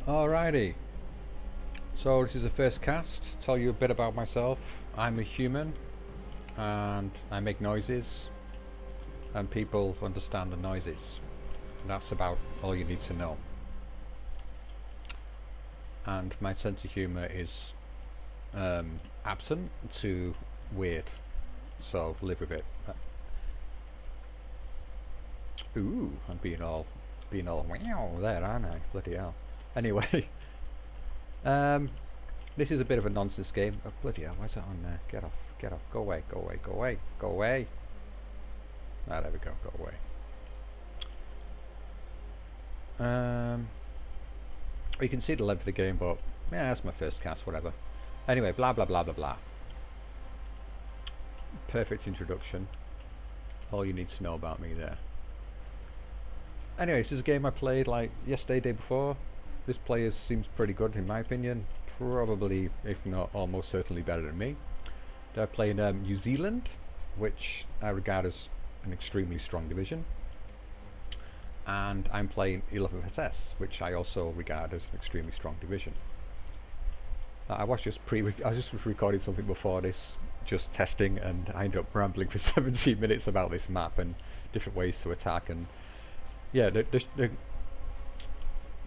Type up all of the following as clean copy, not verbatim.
Alrighty, so this is the first cast. Tell you a bit about myself. I'm a human and I make noises and people understand the noises. That's about all you need to know. And my sense of humour is absent to weird, so live with it. Ooh, I'm being all wow there, aren't I? Bloody hell. Anyway, this is a bit of a nonsense game. Oh, bloody hell, why's that on there? Get off, go away, go away, go away, go away. Ah, there we go, go away. You can see the length of the game, but yeah, that's my first cast, whatever. Anyway, blah blah blah blah blah. Perfect introduction. All you need to know about me there. Anyway, this is a game I played like yesterday, day before. This player seems pretty good in my opinion. Probably, if not almost certainly better than me. They're playing New Zealand, which I regard as an extremely strong division. And I'm playing 11th SS, which I also regard as an extremely strong division. I was just recording something before this, just testing, and I ended up rambling for 17 minutes about this map and different ways to attack. And yeah, the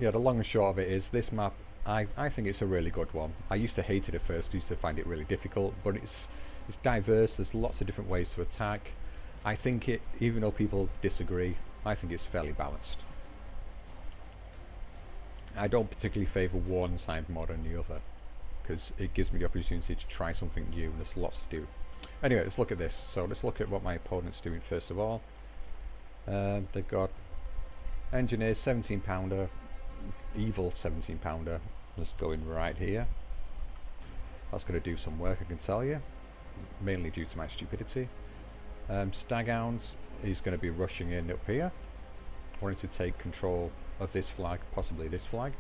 long and short of it is this map. I think it's a really good one. I used to hate it at first. I used to find it really difficult, but it's diverse. There's lots of different ways to attack. I think it, even though people disagree, I think it's fairly balanced. I don't particularly favour one side more than the other, because it gives me the opportunity to try something new, and there's lots to do. Anyway, let's look at this. So let's look at what my opponent's doing first of all. They've got engineers, 17 pounder, evil 17 pounder. Let's go in right here. That's going to do some work, I can tell you, mainly due to my stupidity. Staghounds, he's going to be rushing in up here, wanting to take control of this flag, possibly this flag.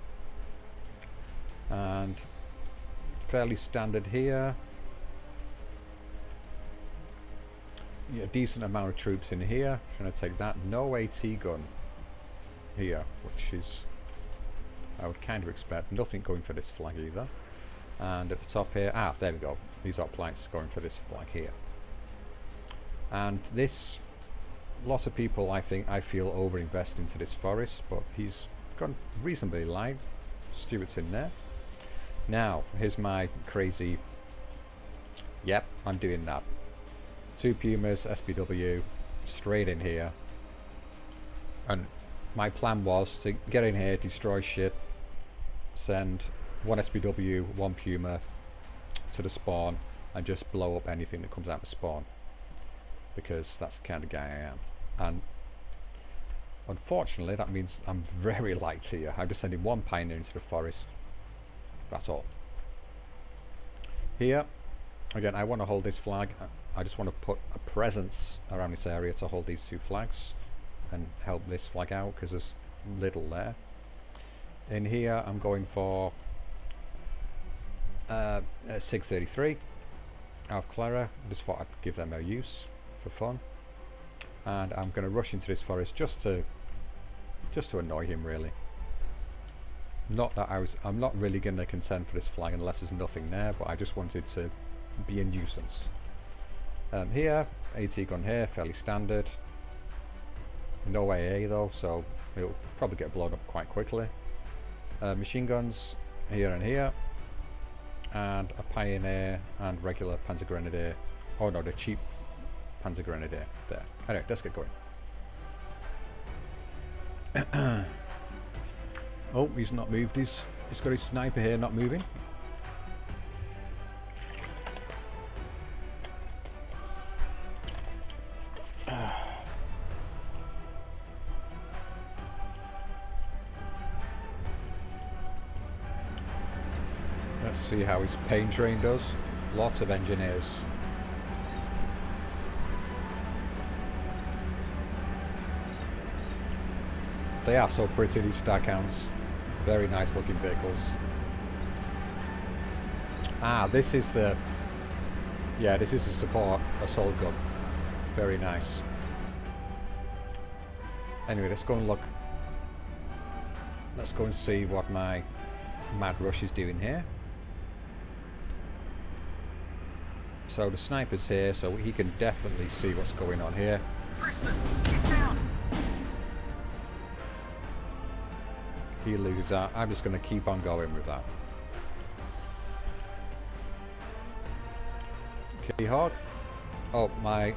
And fairly standard here. Yeah, decent amount of troops in here, trying to take that. No AT gun here, which is, I would kind of expect. Nothing going for this flag either. And at the top here, there we go. These hoplites going for this flag here. And this, lots of people I feel over-invest into this forest, but he's gone reasonably light. Stuart's in there. Now, here's my crazy, yep, I'm doing that. 2 Pumas, SPW, straight in here. And my plan was to get in here, destroy shit, send 1 SPW, 1 Puma to the spawn, and just blow up anything that comes out of the spawn. Because that's the kind of guy I am. And unfortunately, that means I'm very light here. I'm just sending 1 Pioneer into the forest. That's all. Here, again, I want to hold this flag. I just want to put a presence around this area to hold these 2 flags and help this flag out, because there's little there. In here, I'm going for SIG 33 out of Clara. Just thought I'd give them a use for fun. And I'm going to rush into this forest just to annoy him, really. Not that I'm not really going to contend for this flag unless there's nothing there, but I just wanted to be a nuisance. Here, AT gun here, fairly standard. No AA though, so it'll probably get blown up quite quickly. Machine guns here and here, and a Pioneer and regular Panzer Grenadier. Oh no, the cheap Panzer Grenadier there. Anyway, let's get going. Oh, he's not moved. He's got his sniper here, not moving. Let's see how his pain train does. Lots of engineers. They are so pretty, these Staghounds. Very nice looking vehicles. This is the... yeah, this is the support assault gun. Very nice. Anyway, let's go and look. Let's go and see what my Mad Rush is doing here. So the sniper's here, so he can definitely see what's going on here. Get down! He loses that. I'm just going to keep on going with that. Kitty Hawk. Oh, my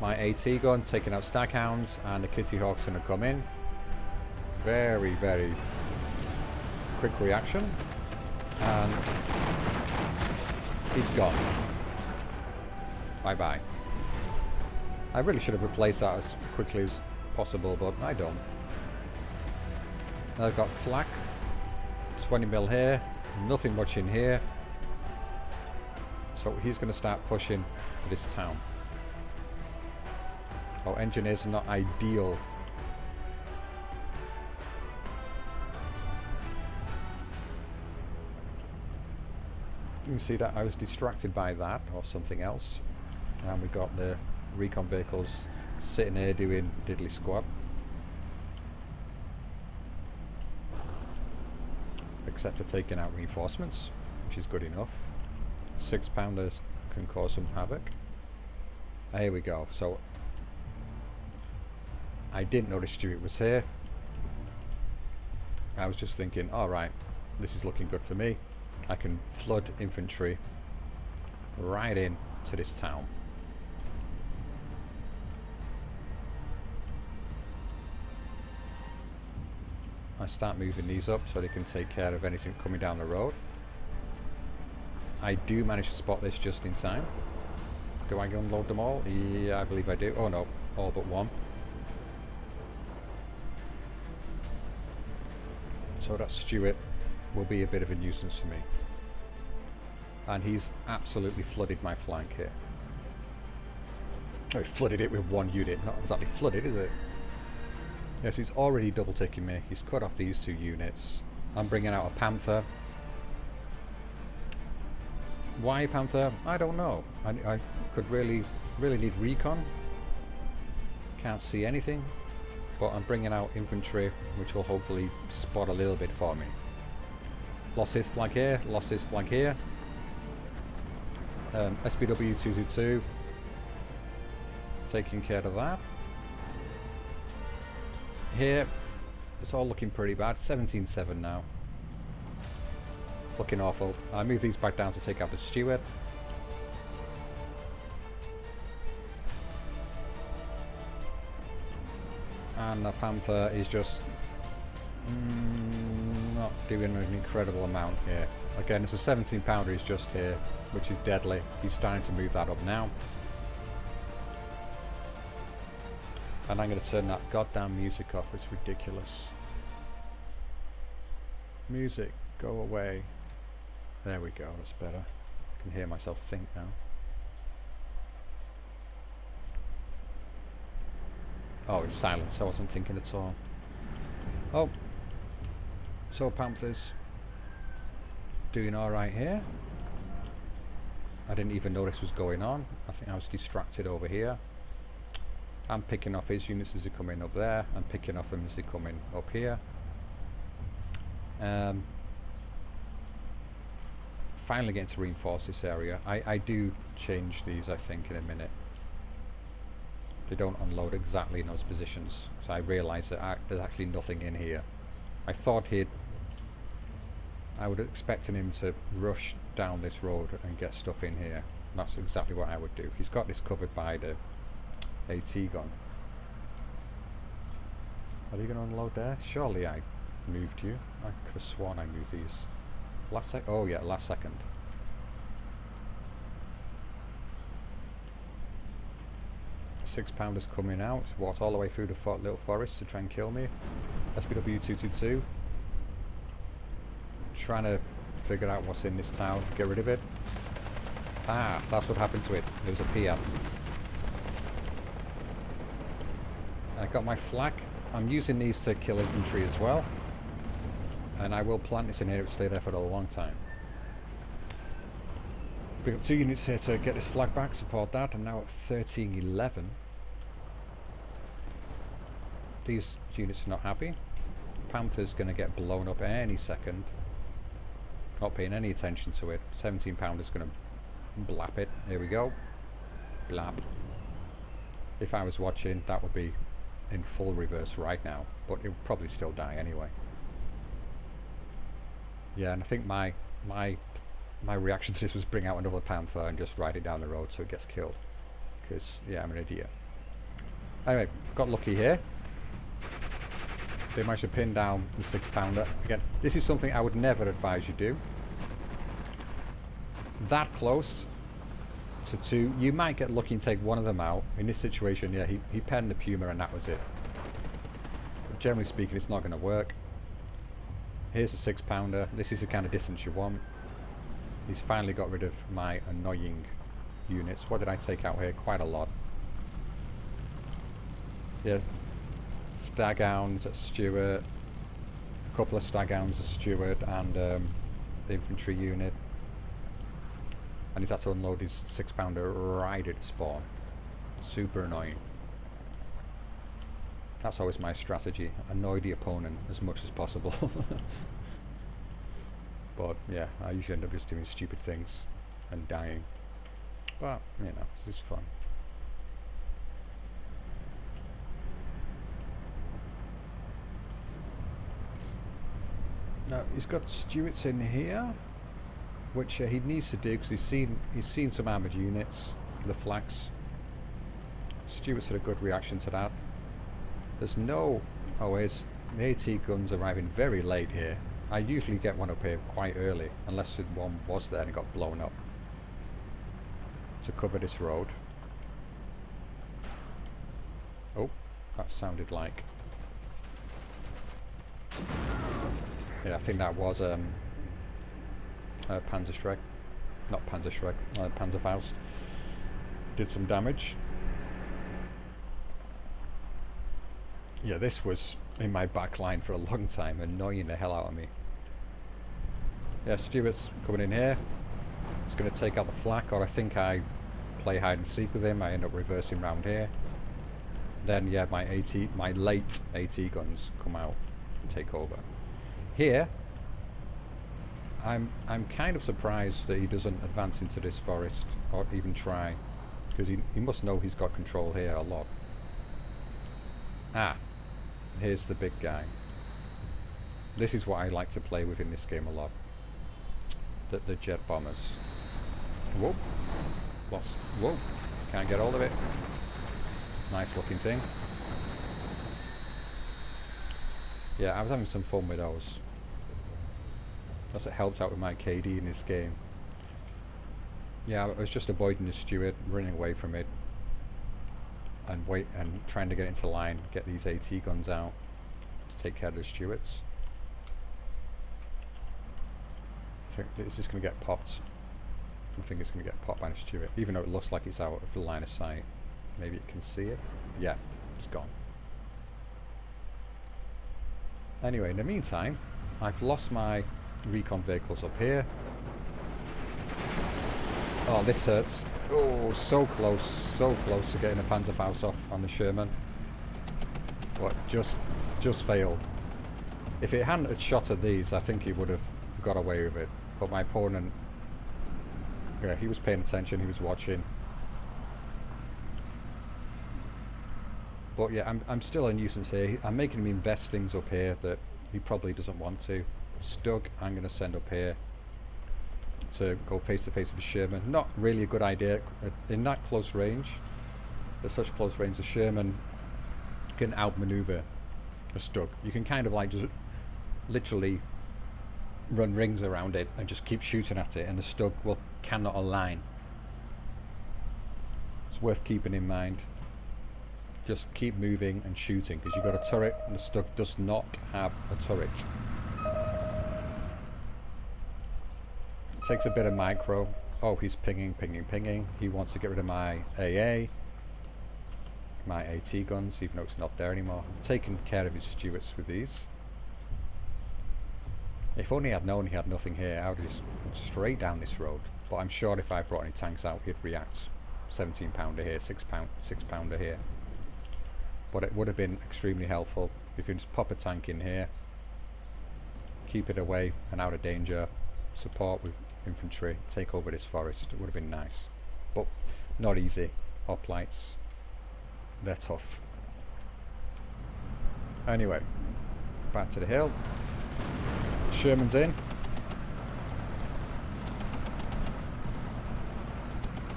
AT gun taking out Staghounds, and the Kitty Hawk's going to come in. Very, very quick reaction, and he's gone. Bye bye. I really should have replaced that as quickly as possible, but I don't. I've got flak, 20 mil here, nothing much in here. So he's going to start pushing for this town. Oh, engineers are not ideal. You can see that I was distracted by that or something else. And we got the recon vehicles sitting there doing diddly squat. Except for taking out reinforcements, which is good enough. 6-pounders can cause some havoc. Here we go. So I didn't notice Stuart was here. I was just thinking, alright, this is looking good for me. I can flood infantry right in to this town. I start moving these up so they can take care of anything coming down the road. I do manage to spot this just in time. Do I unload them all? Yeah, I believe I do. Oh no, all but one. So that Stuart will be a bit of a nuisance for me. And he's absolutely flooded my flank here. Oh, he flooded it with one unit. Not exactly flooded, is it? Yes, he's already double ticking me. He's cut off these 2 units. I'm bringing out a Panther. Why Panther? I don't know. I could really need recon. Can't see anything. But I'm bringing out infantry, which will hopefully spot a little bit for me. Lost his flank here, lost his flank here. SPW 222 taking care of that. Here, it's all looking pretty bad. 17-7 now. Looking awful. I move these back down to take out the Stuart. And the Panther is just not doing an incredible amount here. Again, it's a 17-pounder, he's just here, which is deadly. He's starting to move that up now. And I'm going to turn that goddamn music off, it's ridiculous. Music, go away. There we go, that's better. I can hear myself think now. Oh, it's silence, I wasn't thinking at all. Oh, so Panther's doing alright here. I didn't even notice what was going on. I think I was distracted over here. I'm picking off his units as they're coming up there. I'm picking off them as they're coming up here. Finally getting to reinforce this area. I do change these, I think, in a minute. They don't unload exactly in those positions, so I realise that there's actually nothing in here. I thought I would expecting him to rush down this road and get stuff in here. That's exactly what I would do. He's got this covered by the AT gun. Are you going to unload there? Surely I moved you. I could have sworn I moved these. Last sec. Oh yeah, last second. £6 coming out. Walked all the way through the little forest to try and kill me. SPW 222. Trying to figure out what's in this town. Get rid of it. Ah, that's what happened to it. There was a PM. I got my flak. I'm using these to kill infantry as well. And I will plant this in here. It will stay there for a long time. We've got 2 units here to get this flag back, support that, and now at 13-11. These units are not happy. Panther's going to get blown up any second. Not paying any attention to it. 17 pounder's going to blap it. Here we go. Blap. If I was watching, that would be in full reverse right now, but it would probably still die anyway. Yeah, and I think my reaction to this was bring out another panther and just ride it down the road so it gets killed. Because, yeah, I'm an idiot. Anyway, got lucky here. They managed to pin down the 6 pounder. Again, this is something I would never advise you do. That close to 2, you might get lucky and take one of them out. In this situation, yeah, he penned the Puma and that was it. But generally speaking, it's not going to work. Here's a 6 pounder. This is the kind of distance you want. He's finally got rid of my annoying units. What did I take out here? Quite a lot. Yeah. Staghounds at Stewart, a couple of Staghounds at Stewart, and the infantry unit. And he's had to unload his 6 pounder right at spawn. Super annoying. That's always my strategy. Annoy the opponent as much as possible. But yeah, I usually end up just doing stupid things and dying. But, you know, it's fun. Now he's got Stewarts in here, which he needs to do because he's seen some armoured units, the flax. Stewarts had a good reaction to that. There's no, oh, here's the AT guns arriving very late here. I usually get one up here quite early, unless one was there and it got blown up to cover this road. Oh, that sounded like. Yeah, I think that was Panzerschreck, not Panzerschreck, Panzerfaust. Did some damage. Yeah, this was in my back line for a long time, annoying the hell out of me. Yeah, Stewart's coming in here. He's going to take out the flak, or I think I play hide and seek with him. I end up reversing round here. Then yeah, my late AT guns come out and take over. Here, I'm kind of surprised that he doesn't advance into this forest or even try, because he must know he's got control here a lot. Ah, here's the big guy. This is what I like to play with in this game a lot. The jet bombers. Whoa, lost. Whoa, can't get hold of it. Nice looking thing. Yeah, I was having some fun with those. That's what helped out with my KD in this game. Yeah, I was just avoiding the Stewart, running away from it, and trying to get into line, get these AT guns out to take care of the Stewarts. I think this is going to get popped. I think it's going to get popped by the Stewart, even though it looks like it's out of the line of sight. Maybe it can see it. Yeah, it's gone. Anyway, in the meantime, I've lost my recon vehicles up here. Oh, this hurts. Oh, so close to getting a Panzerfaust off on the Sherman. But just failed. If it hadn't had shot at these, I think he would have got away with it. But my opponent, yeah, he was paying attention, he was watching. But yeah, I'm still a nuisance here. I'm making him invest things up here that he probably doesn't want to. Stug, I'm going to send up here to go face to face with Sherman. Not really a good idea in that close range. At such close range, the Sherman can outmaneuver a Stug. You can kind of like just literally run rings around it and just keep shooting at it, and the Stug cannot align. It's worth keeping in mind. Just keep moving and shooting, because you've got a turret and the Stug does not have a turret. It takes a bit of micro. Oh, he's pinging. He wants to get rid of my AA, my AT guns, even though it's not there anymore. I've taken care of his Stewarts with these. If only I'd known he had nothing here, I would have just gone straight down this road. But I'm sure if I brought any tanks out, he'd react. 17 pounder here, 6 pounder here. but it would have been extremely helpful if you just pop a tank in here, keep it away and out of danger, support with infantry, take over this forest. It would have been nice, but not easy. Hoplites, they're tough. Anyway, back to the hill. Sherman's in.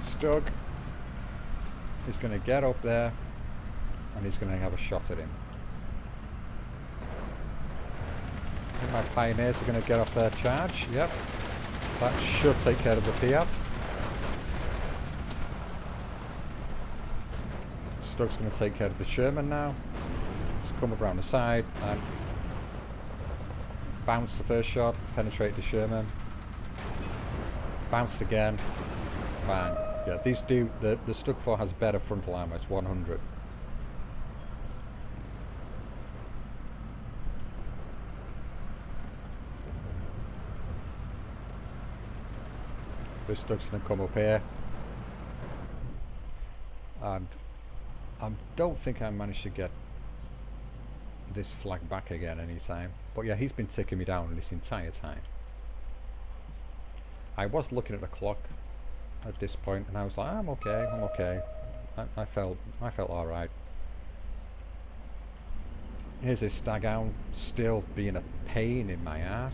Stug is going to get up there and he's going to have a shot at him. I think my pioneers are going to get off their charge. Yep, that should take care of the Piat. Stug's going to take care of the Sherman now. Just come around the side and bounce the first shot, penetrate the Sherman. Bounced again. Bang. Yeah, these do, the Stug 4 has better frontal armor, it's 100. This Stug's going to come up here. And I don't think I managed to get this flag back again anytime. But yeah, he's been ticking me down this entire time. I was looking at the clock at this point and I was like, I'm okay. I felt alright. Here's this staghound still being a pain in my ass.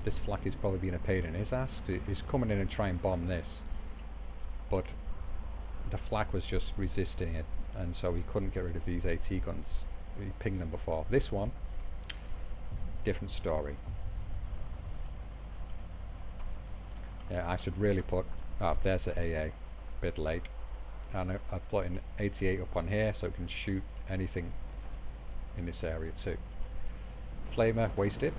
This flak is probably being a pain in his ass. He's coming in and trying to bomb this, but the flak was just resisting it, and so he couldn't get rid of these AT guns. He pinged them before. This one, different story. Yeah, I should really put, there's the AA, bit late, and I've put an 88 up on here so it can shoot anything in this area too. Flamer wasted.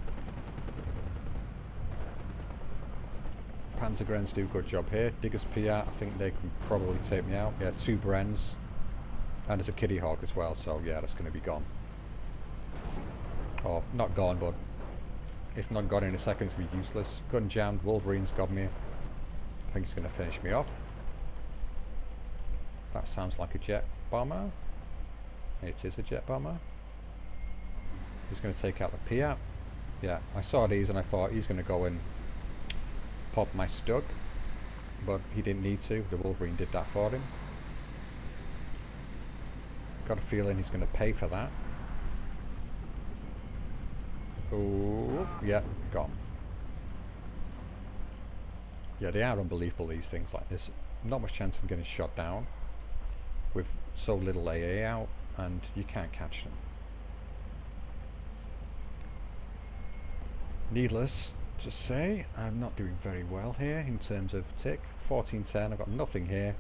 Panzergrens do a good job here. Diggers Piat, I think they can probably take me out. Yeah, 2 Brens, and there's a Kitty Hawk as well, so yeah, that's going to be gone. Or not gone, but if not gone in a second, it's going to be useless. Gun jammed, Wolverine's got me. I think he's going to finish me off. That sounds like a jet bomber. It is a jet bomber. He's going to take out the Piat. Yeah, I saw these and I thought he's going to go and pop my Stug, but he didn't need to. The Wolverine did that for him. Got a feeling he's going to pay for that. Oh, yeah, gone. Yeah, they are unbelievable, these things. Like, there's not much chance of getting shot down with so little AA out, and you can't catch them. Needless to say, I'm not doing very well here in terms of tick. 1410, I've got nothing here.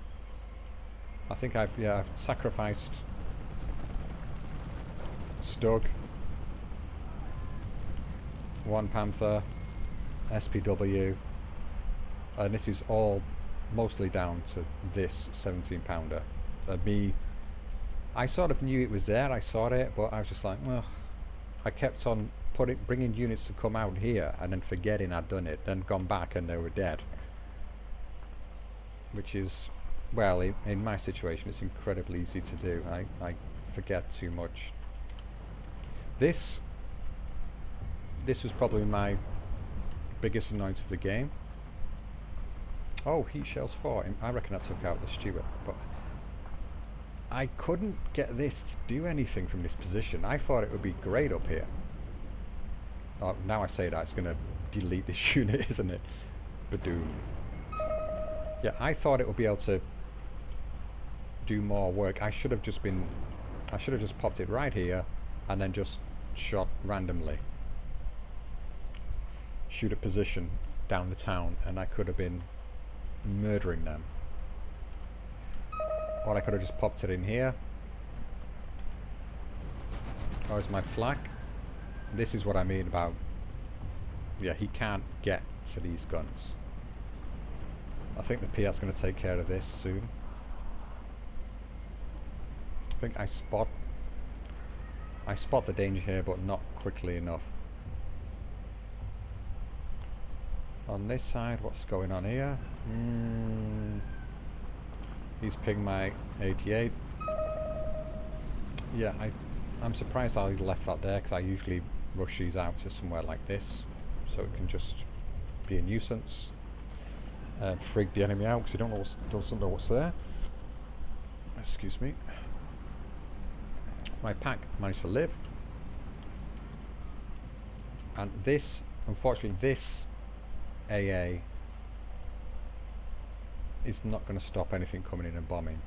I think I've sacrificed Stug, 1 Panther, SPW, and this is all mostly down to this 17 pounder. I sort of knew it was there, I saw it, but I was just like, ugh. I kept on bringing units to come out here and then forgetting I'd done it, then gone back and they were dead. Which is, well, in my situation it's incredibly easy to do. I forget too much. This was probably my biggest annoyance of the game. Oh, heat shells 4. I reckon I took out the Steward, but I couldn't get this to do anything from this position. I thought it would be great up here. Oh, now I say that, it's going to delete this unit, isn't it? Badoom. Yeah, I thought it would be able to do more work. I should have just popped it right here and then just shot randomly. Shoot at position down the town, and I could have been murdering them. Or I could have just popped it in here. Oh, it's my flak. This is what I mean about, yeah, he can't get to these guns. I think the Piat's going to take care of this soon. I think I spot the danger here, but not quickly enough. On this side, what's going on here? He's pinged my 88. Yeah, I'm surprised I left that there because I usually rush these out to somewhere like this so it can just be a nuisance. Frig the enemy out because he doesn't know what's there. Excuse me. My pack managed to live. And this, unfortunately, this AA is not going to stop anything coming in and bombing.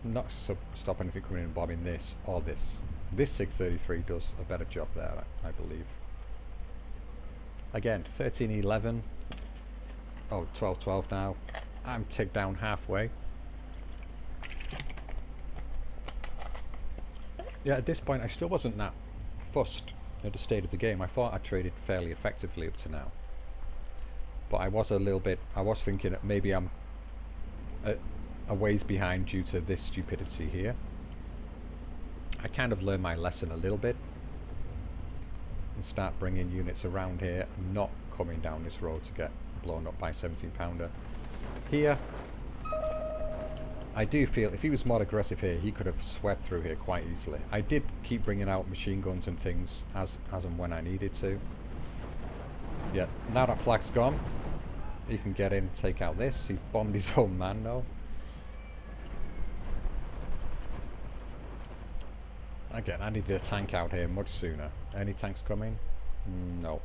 Not stop anything coming in and bombing this or this. This SIG-33 does a better job there, I believe. Again, 13-11. Oh, 12-12 now. I'm ticked down halfway. Yeah, at this point I still wasn't that fussed at the state of the game. I thought I traded fairly effectively up to now. But I was thinking that maybe I'm a ways behind due to this stupidity here. I kind of learned my lesson a little bit and start bringing units around here and not coming down this road to get blown up by 17-pounder. Here, I do feel if he was more aggressive here, he could have swept through here quite easily. I did keep bringing out machine guns and things as and when I needed to. Yeah, now that flag's gone, he can get in and take out this. He's bombed his own man though. Again, I needed a tank out here much sooner. Any tanks coming? No.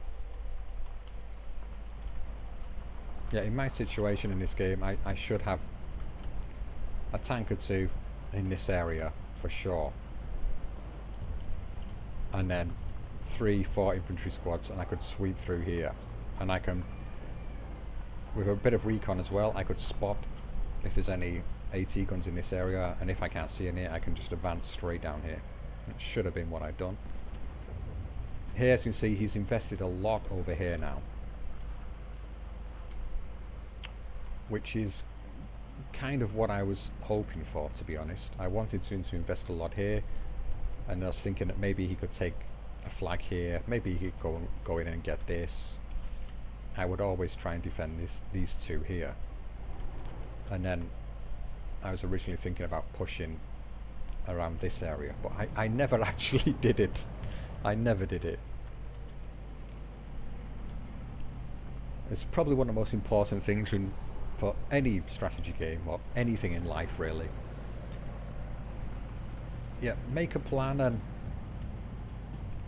Yeah, in my situation in this game, I should have a tank or two in this area for sure. And then 3-4 infantry squads, and I could sweep through here. And I can, with a bit of recon as well, I could spot if there's any AT guns in this area, and if I can't see any, I can just advance straight down here. That should have been what I'd done. Here, as you can see, he's invested a lot over here now, which is kind of what I was hoping for, to be honest. I wanted him to invest a lot here, and I was thinking that maybe he could take a flag here, maybe he could go in and get this. I would always try and defend these two here. And then I was originally thinking about pushing around this area, but I never actually did it. I never did it. It's probably one of the most important things for any strategy game or anything in life really. Yeah, make a plan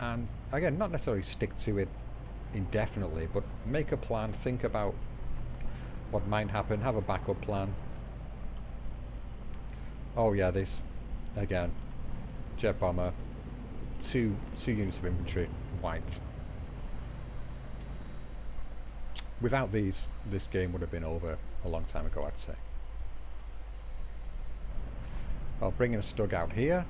and again, not necessarily stick to it indefinitely, but make a plan, think about what might happen, have a backup plan. Oh yeah, this again, jet bomber, two units of infantry wiped. Without these, this game would have been over a long time ago, I'd say. I'll bring in a Stug out here.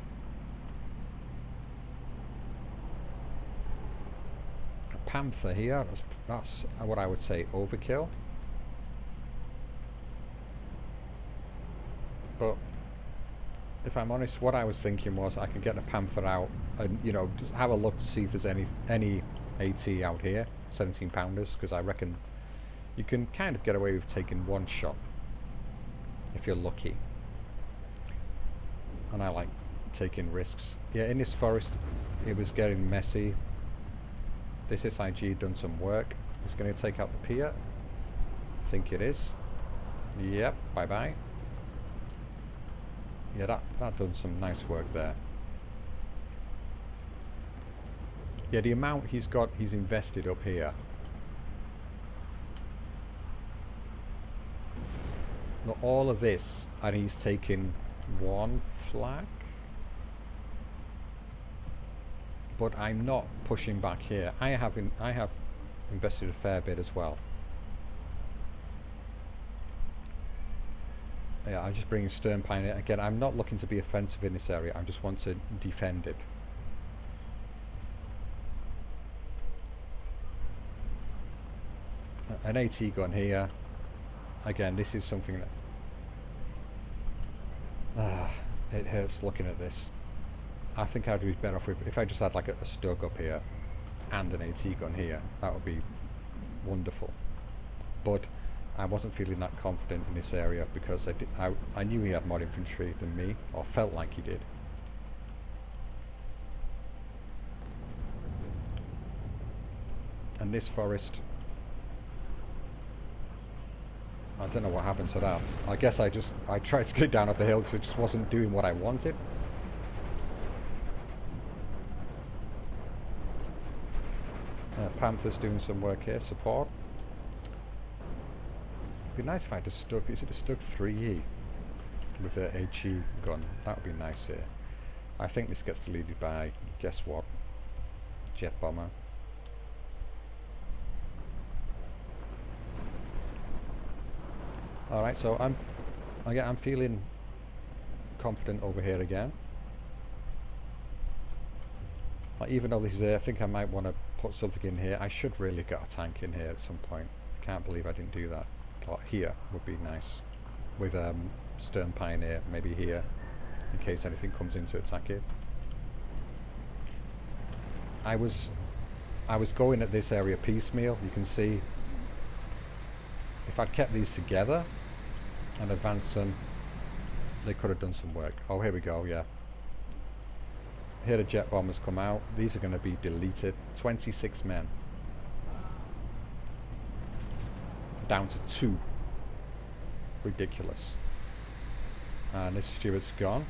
A Panther here, that's what I would say overkill. But if I'm honest, what I was thinking was I could get a Panther out and, you know, just have a look to see if there's any AT out here, 17-pounders, because I reckon you can kind of get away with taking one shot if you're lucky. And I like taking risks. Yeah, in this forest it was getting messy. This SIG done some work. It's going to take out the pier. I think it is. Yep, bye bye. Yeah, that done some nice work there. Yeah, the amount he's invested up here. Look, all of this, and he's taken one flag. But I'm not pushing back here. I have invested a fair bit as well. Yeah, I'm just bringing Stern Pioneer again. I'm not looking to be offensive in this area. I just want to defend it. An AT gun here. Again, this is something that it hurts looking at this. I think I'd be better off if I just had like a Stug up here and an AT gun here. That would be wonderful. But I wasn't feeling that confident in this area because I knew he had more infantry than me, or felt like he did. And this forest, I don't know what happened to that. I guess I tried to get down off the hill because it just wasn't doing what I wanted. Panther's doing some work here, support. It'd be nice if I just stuck, is it a Stug 3E with the HE gun? That would be nice here. I think this gets deleted by, guess what? Jet bomber. Alright, so I'm feeling confident over here again. Like, even though this is there, I think I might want to put something in here. I should really get a tank in here at some point. I can't believe I didn't do that. Or here would be nice. With Stern Pioneer, maybe here, in case anything comes in to attack it. I was going at this area piecemeal. You can see if I'd kept these together and advanced them, they could have done some work. Oh, here we go, yeah. Here the jet bombers come out. These are going to be deleted. 26 men. Down to 2. Ridiculous. And this Stuart's gone.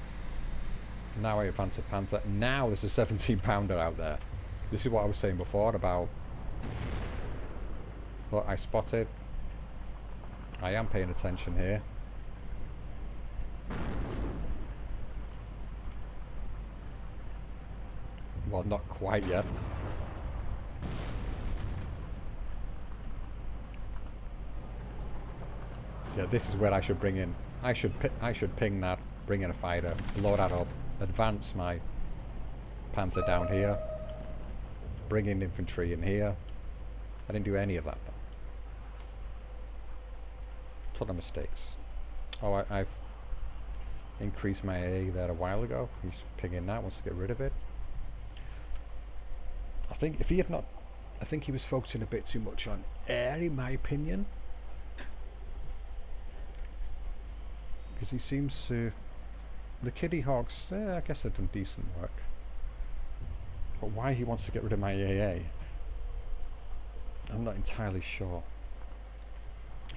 Now I advance a Panther. Now there's a 17 pounder out there. This is what I was saying before about what I spotted. I am paying attention here. Well, not quite yet. Yeah, this is where I should bring in. I should ping that, bring in a fighter, blow that up, advance my Panther down here, bring in infantry in here. I didn't do any of that. Ton of mistakes. Oh, I've increased my AA there a while ago. He's pinging that, wants to get rid of it. I think if he had not, I think he was focusing a bit too much on air, in my opinion. Because he seems to, the Kitty Hawks, I guess they've done decent work. But why he wants to get rid of my AA, I'm not entirely sure.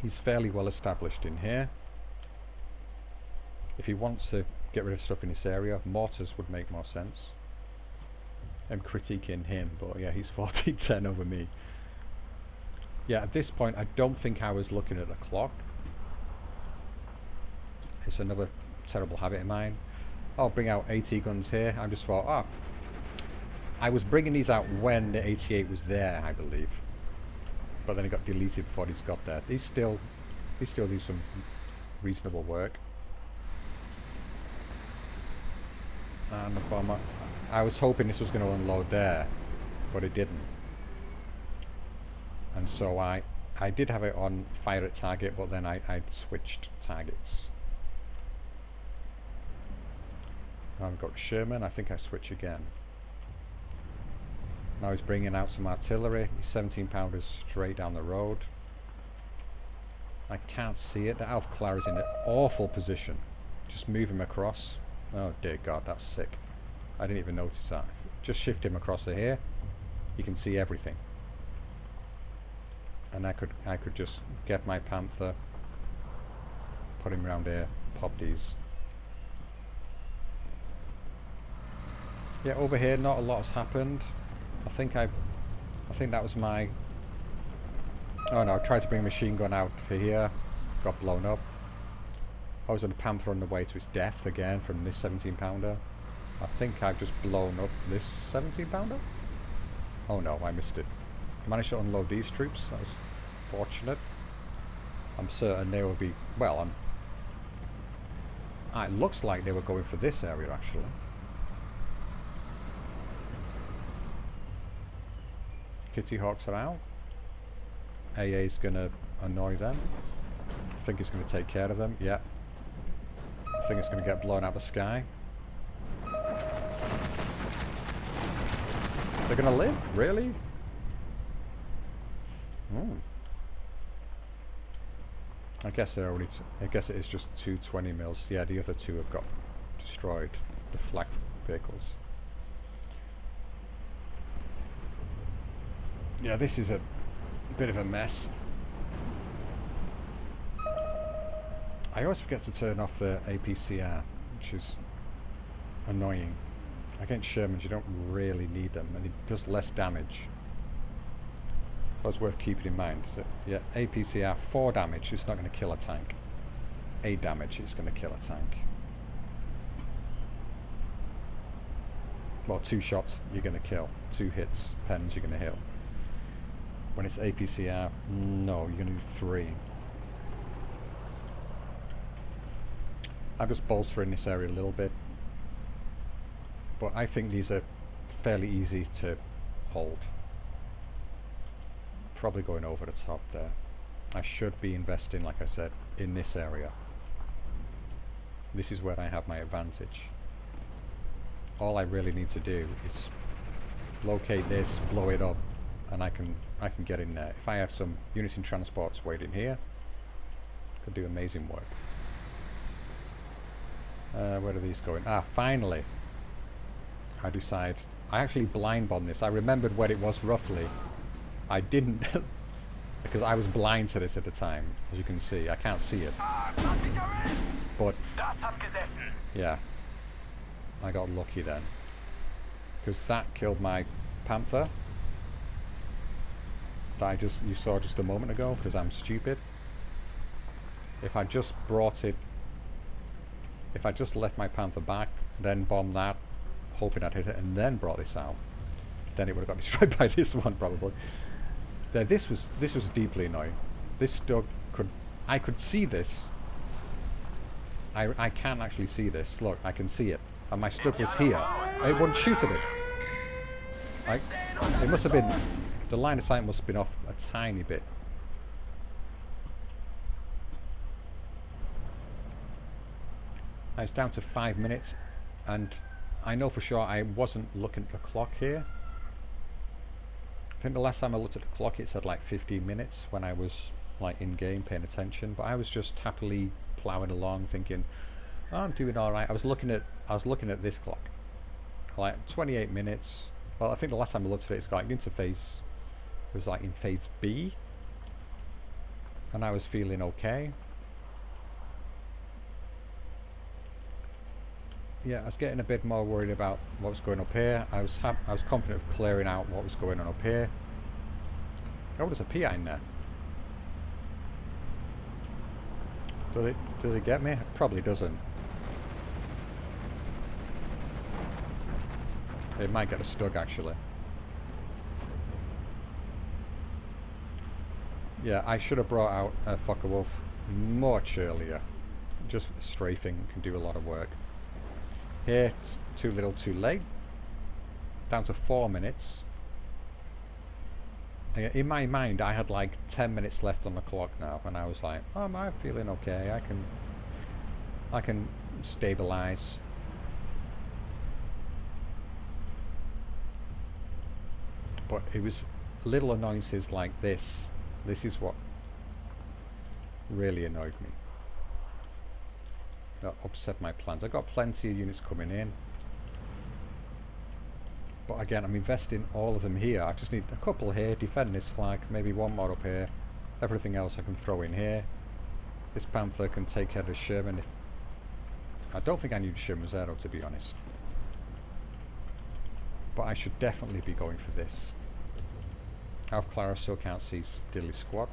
He's fairly well established in here. If he wants to get rid of stuff in this area, mortars would make more sense. I'm critiquing him, but yeah, he's 14-10 over me. Yeah, at this point, I don't think I was looking at the clock. It's another terrible habit of mine. I'll bring out 80 guns here. I just thought, oh, I was bringing these out when the 88 was there, I believe. But then it got deleted before these got there. These still do some reasonable work. And the bomber, I was hoping this was going to unload there, but it didn't. And so I did have it on fire at target, but then I switched targets. I've got Sherman, I think I switch again. Now he's bringing out some artillery. He's 17 pounders straight down the road. I can't see it. The Alpha Clara's in an awful position. Just move him across. Oh dear God, that's sick. I didn't even notice that. Just shift him across to here. You can see everything. And I could just get my Panther, put him around here, pop these. Yeah, over here not a lot has happened. I think that was my, oh no, I tried to bring a machine gun out to here, got blown up. I was on a Panther on the way to his death again from this 17 pounder. I think I've just blown up this 17 pounder. Oh no, I missed it. Managed to unload these troops, that was fortunate. I'm certain they will be, well, it looks like they were going for this area actually. Kitty Hawks are out. AA's gonna annoy them. I think it's gonna take care of them, yeah. I think it's gonna get blown out of the sky. They're gonna live? Really? I guess they're only. I guess it is just 220 mils. Yeah, the other two have got destroyed. The flak vehicles. Yeah, this is a bit of a mess. I always forget to turn off the APCR, which is annoying. Against Shermans, you don't really need them, and it does less damage. That's worth keeping in mind. So, yeah, APCR 4 damage, it's not going to kill a tank. 8 damage, it's going to kill a tank. Well, 2 shots you're going to kill. 2 hits, pens you're going to heal. When it's APCR, no, you're going to do 3. I'm just bolstering this area a little bit. But I think these are fairly easy to hold. Probably going over the top there. I should be investing, like I said, in this area. This is where I have my advantage. All I really need to do is locate this, blow it up, and I can get in there. If I have some units in transports waiting here, could do amazing work. Where are these going? Ah, finally! I decide. I actually blind bombed this. I remembered where it was roughly. I didn't because I was blind to this at the time. As you can see, I can't see it. But yeah, I got lucky then because that killed my Panther that you saw just a moment ago. Because I'm stupid. If I just brought it, if I just left my Panther back, then bombed that, hoping I'd hit it, and then brought this out, then it would have got destroyed by this one probably. This was deeply annoying. This Stug I could see this. I can actually see this. Look, I can see it, and my Stug was here. It wouldn't shoot at it. It must have been, the line of sight must have been off a tiny bit. It's down to 5 minutes, and I know for sure I wasn't looking at the clock here. I think the last time I looked at the clock it said like 15 minutes when I was like in game paying attention, but I was just happily ploughing along thinking, oh, I'm doing alright. I was looking at this clock. Like 28 minutes. Well, I think the last time I looked at it, it's like into phase, it was like in phase B, and I was feeling okay. Yeah, I was getting a bit more worried about what was going up here. I was confident of clearing out what was going on up here. Oh, there's a PI in there. Does it get me? It probably doesn't. It might get a Stug actually. Yeah, I should have brought out a Focke-Wulf much earlier. Just strafing can do a lot of work. Here, it's too little too late. Down to 4 minutes. In my mind I had like 10 minutes left on the clock now, and I was like, oh, I'm feeling okay, I can stabilize. But it was little annoyances like this. This is what really annoyed me. That upset my plans. I've got plenty of units coming in, but again I'm investing all of them here. I just need a couple here, defend this flag, maybe one more up here, everything else I can throw in here. This Panther can take care of the Sherman. I don't think I need Sherman Zero, to be honest, but I should definitely be going for this. Alf Clara still can't see Dilly Squad.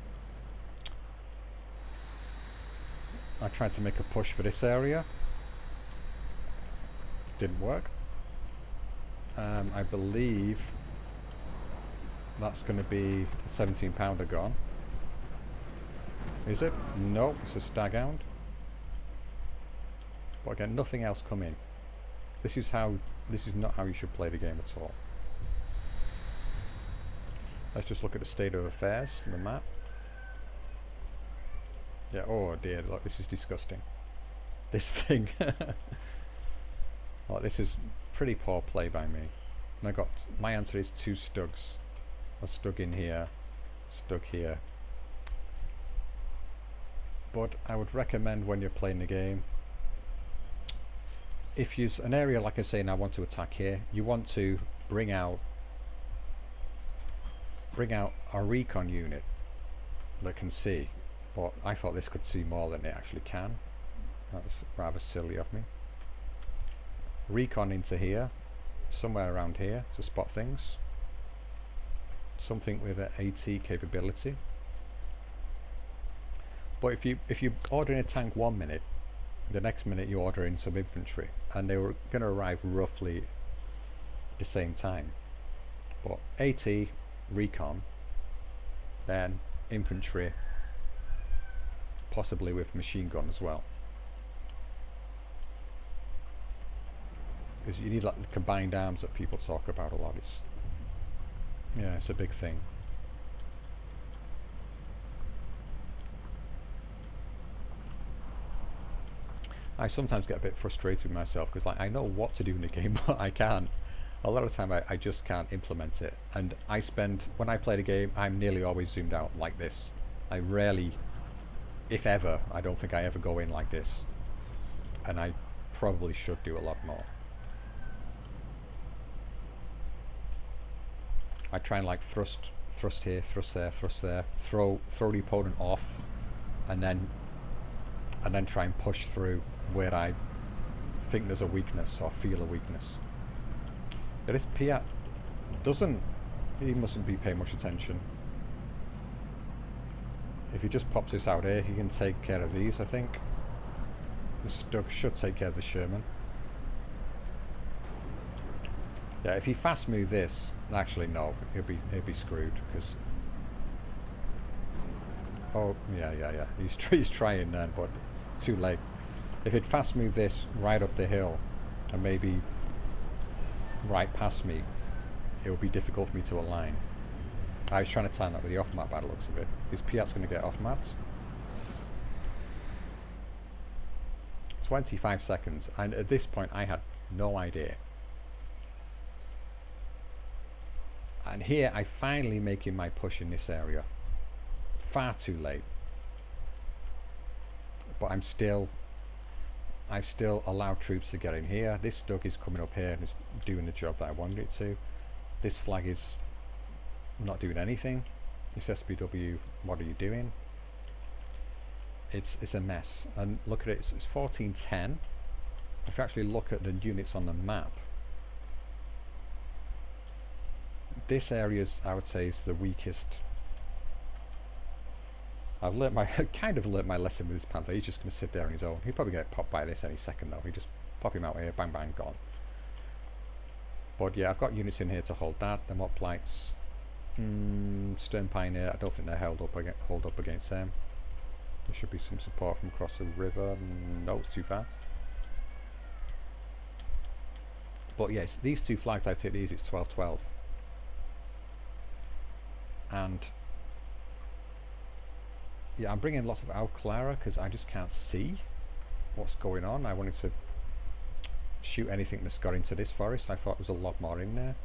I tried to make a push for this area. Didn't work. I believe that's going to be a 17 pounder gone. Is it? No, it's a Staghound. But again, nothing else come in. This is not how you should play the game at all. Let's just look at the state of affairs on the map. Yeah, oh dear, look, this is disgusting. This thing. Oh, this is pretty poor play by me. And my answer is 2 Stugs. A Stug in here, Stug here. but I would recommend when you're playing the game, if you're an area like I say now, want to attack here, you want to bring out a recon unit that can see. But I thought this could see more than it actually can. That's rather silly of me. Recon into here, somewhere around here to spot things. Something with an AT capability. But if you order in a tank 1 minute, the next minute you order in some infantry, and they were going to arrive roughly at the same time. But AT, recon, then infantry, possibly with machine gun as well. Because you need like the combined arms that people talk about a lot. It's a big thing. I sometimes get a bit frustrated with myself because like I know what to do in the game, but I can't. A lot of the time I just can't implement it. And when I play the game, I'm nearly always zoomed out like this. I rarely, if ever, I don't think I ever go in like this. And I probably should do a lot more. I try and like thrust here, thrust there, thrust there, throw the opponent off, and then try and push through where I think there's a weakness or feel a weakness. But this Piat he mustn't be paying much attention. If he just pops this out here, he can take care of these, I think. The Stug should take care of the Sherman. Yeah, if he fast move this, actually no, he'll be screwed because. Oh yeah. He's trying then, but too late. If he'd fast move this right up the hill and maybe right past me, it would be difficult for me to align. I was trying to time that with the off map by the looks of it. His Piat's going to get off maps. 25 seconds, and at this point I had no idea. And here I finally making my push in this area. Far too late. But I've still allowed troops to get in here. This Stug is coming up here and is doing the job that I wanted it to. This flag is not doing anything. This SPW, what are you doing? It's a mess. And look at it, it's 1410. If you actually look at the units on the map, this area I would say is the weakest. I've kind of learnt my lesson with this Panther. He's just going to sit there on his own. He'll probably get popped by this any second though. He just pop him out here, bang bang, gone. But yeah, I've got units in here to hold that. The Mop Lights, Stern Pioneer, I don't think they're hold up against them. There should be some support from across the river. No, it's too far. But yes, these two flags, I take these, it's 12-12. And yeah, I'm bringing lots of Al Clara because I just can't see what's going on. I wanted to shoot anything that's got into this forest. I thought there was a lot more in there.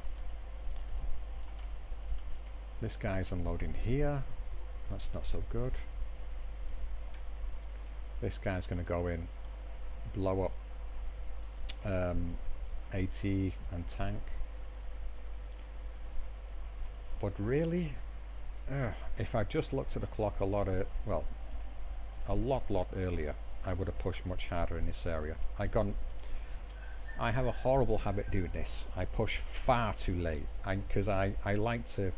This guy's unloading here. That's not so good. This guy's going to go in, blow up AT and tank. But really, if I just looked at the clock a lot earlier, I would have pushed much harder in this area. I have a horrible habit doing this. I push far too late because I like to.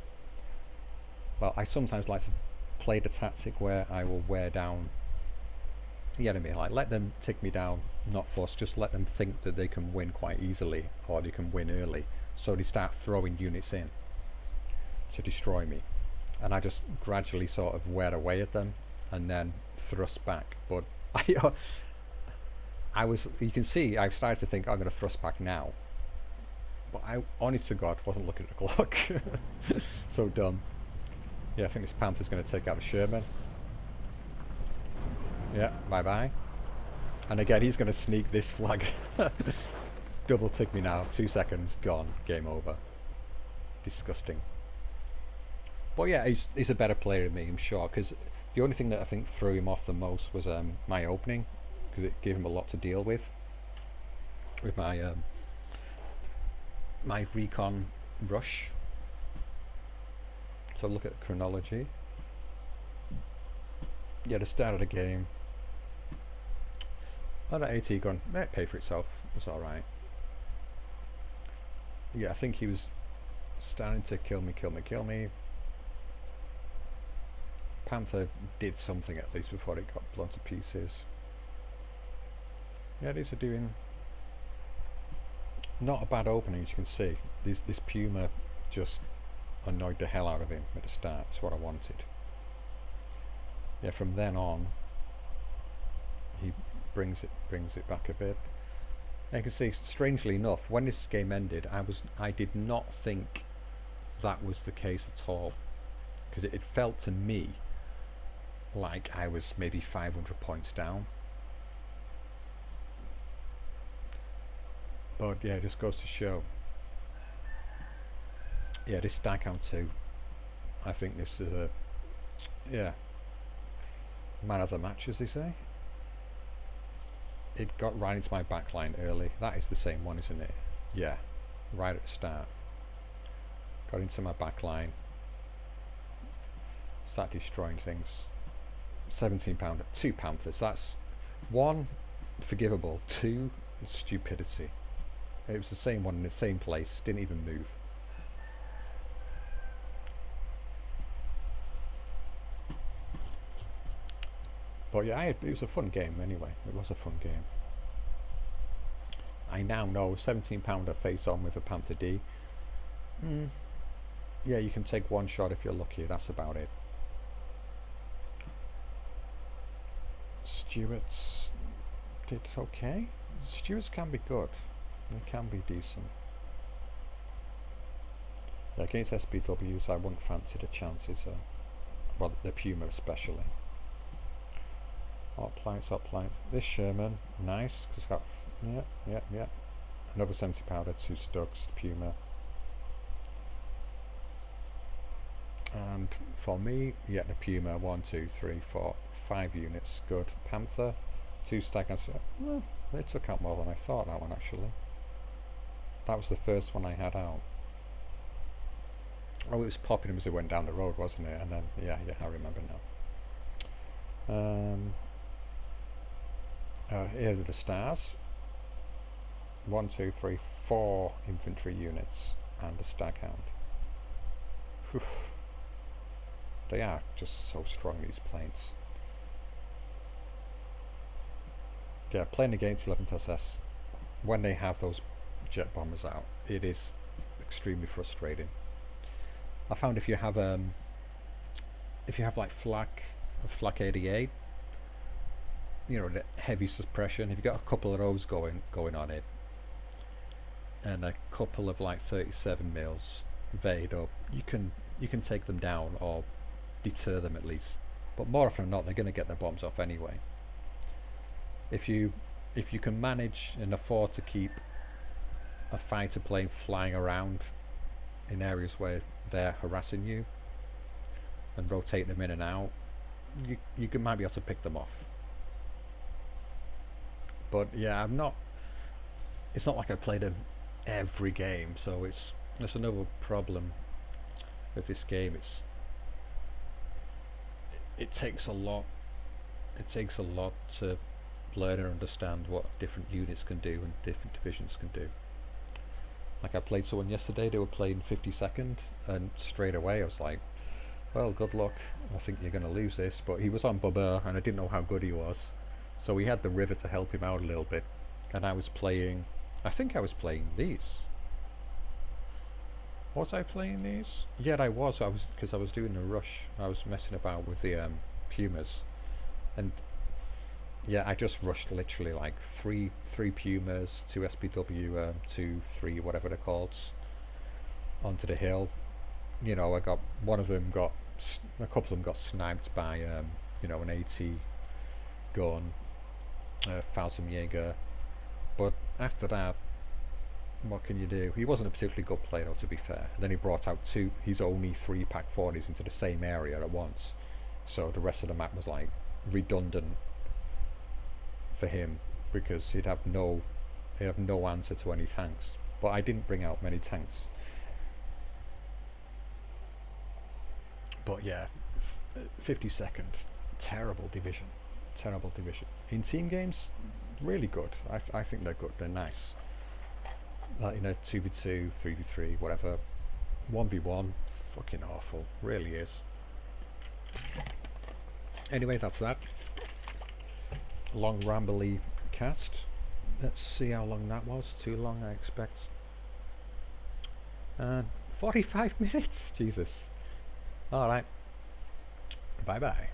Well, I sometimes like to play the tactic where I will wear down the enemy. Like let them take me down, not force. Just let them think that they can win quite easily, or they can win early. So they start throwing units in to destroy me, and I just gradually sort of wear away at them and then thrust back. But you can see I've started to think I'm going to thrust back now, but I honest to God wasn't looking at the clock. So dumb. Yeah, I think this Panther's going to take out the Sherman. Yeah, bye bye. And again he's going to sneak this flag. Double tick me now, 2 seconds, gone, game over. Disgusting. But yeah, he's a better player than me, I'm sure, because The only thing that I think threw him off the most was my opening, because it gave him a lot to deal with my my recon rush. So look at chronology. Yeah, the start of the game. Oh, that AT gun might pay for itself. It's alright. Yeah, I think he was starting to kill me. Panther did something at least before it got blown to pieces. Yeah, these are doing not a bad opening, as you can see. This Puma just annoyed the hell out of him at the start. That's what I wanted. Yeah, from then on, he brings it back a bit. And you can see, strangely enough, when this game ended, I did not think that was the case at all, because it felt to me like I was maybe 500 points down. But yeah, it just goes to show. Yeah, this stack count 2, I think this is a, yeah, man of the match, as they say. It got right into my backline early. That is the same one, isn't it? Yeah, right at the start. Got into my backline. Started destroying things. 17 pounder, 2 Panthers. That's 1, forgivable. 2, stupidity. It was the same one in the same place. Didn't even move. But yeah, it was a fun game anyway. It was a fun game. I now know 17 pounder face on with a Panther D. Yeah, you can take one shot if you're lucky. That's about it. Stewards did okay. Stewards can be good. They can be decent. Yeah, against SPWs, I wouldn't fancy the chances. Well, the Puma especially. Hoplite. This Sherman, nice. Cause it's got, yeah. Another 70 pounder, 2 Stugs, Puma. And for me, yeah, the Puma, 1, 2, 3, 4, 5 units, good. Panther, 2 stag. Well, they took out more than I thought, that one actually. That was the first one I had out. Oh, it was popping them as it went down the road, wasn't it? And then, yeah, I remember now. Here's the stars. 1, 2, 3, 4 infantry units and a staghound. Whew. They are just so strong, these planes. Yeah, playing against 11th SS, when they have those jet bombers out, it is extremely frustrating. I found if you have like flak 88, you know, the heavy suppression, if you got a couple of those going on it, and a couple of like 37 mils veyed up, you can take them down or deter them at least. But more often than not, they're going to get their bombs off anyway. If you can manage and afford to keep a fighter plane flying around in areas where they're harassing you and rotate them in and out, you might be able to pick them off. But yeah, it's not like I played them every game, so that's another problem with this game. It takes a lot to learn and understand what different units can do and different divisions can do. Like I played someone yesterday, they were playing 52nd, and straight away I was like, well, good luck, I think you're going to lose this. But he was on Bubba and I didn't know how good he was, so we had the river to help him out a little bit, and I think I was playing these. Was I playing these? Yeah, I was, because I was doing a rush. I was messing about with the Pumas, and yeah, I just rushed literally like three Pumas, 2 SPW, 2, 3, whatever they're called, onto the hill. You know, a couple of them got sniped by you know, an AT gun, Fallschirmjäger. But after that, what can you do? He wasn't a particularly good player, to be fair. And then he brought out his only 3 Pak 40s into the same area at once, so the rest of the map was like redundant for him because he'd have no answer to any tanks. But I didn't bring out many tanks. But yeah, 52nd, terrible division. In team games, really good. I think they're good. They're nice. Like, 2v2, 3v3, whatever. 1v1, fucking awful. Really is. Anyway, that's that. Long rambly cast. Let's see how long that was. Too long, I expect. 45 minutes. Jesus. Alright. Bye bye.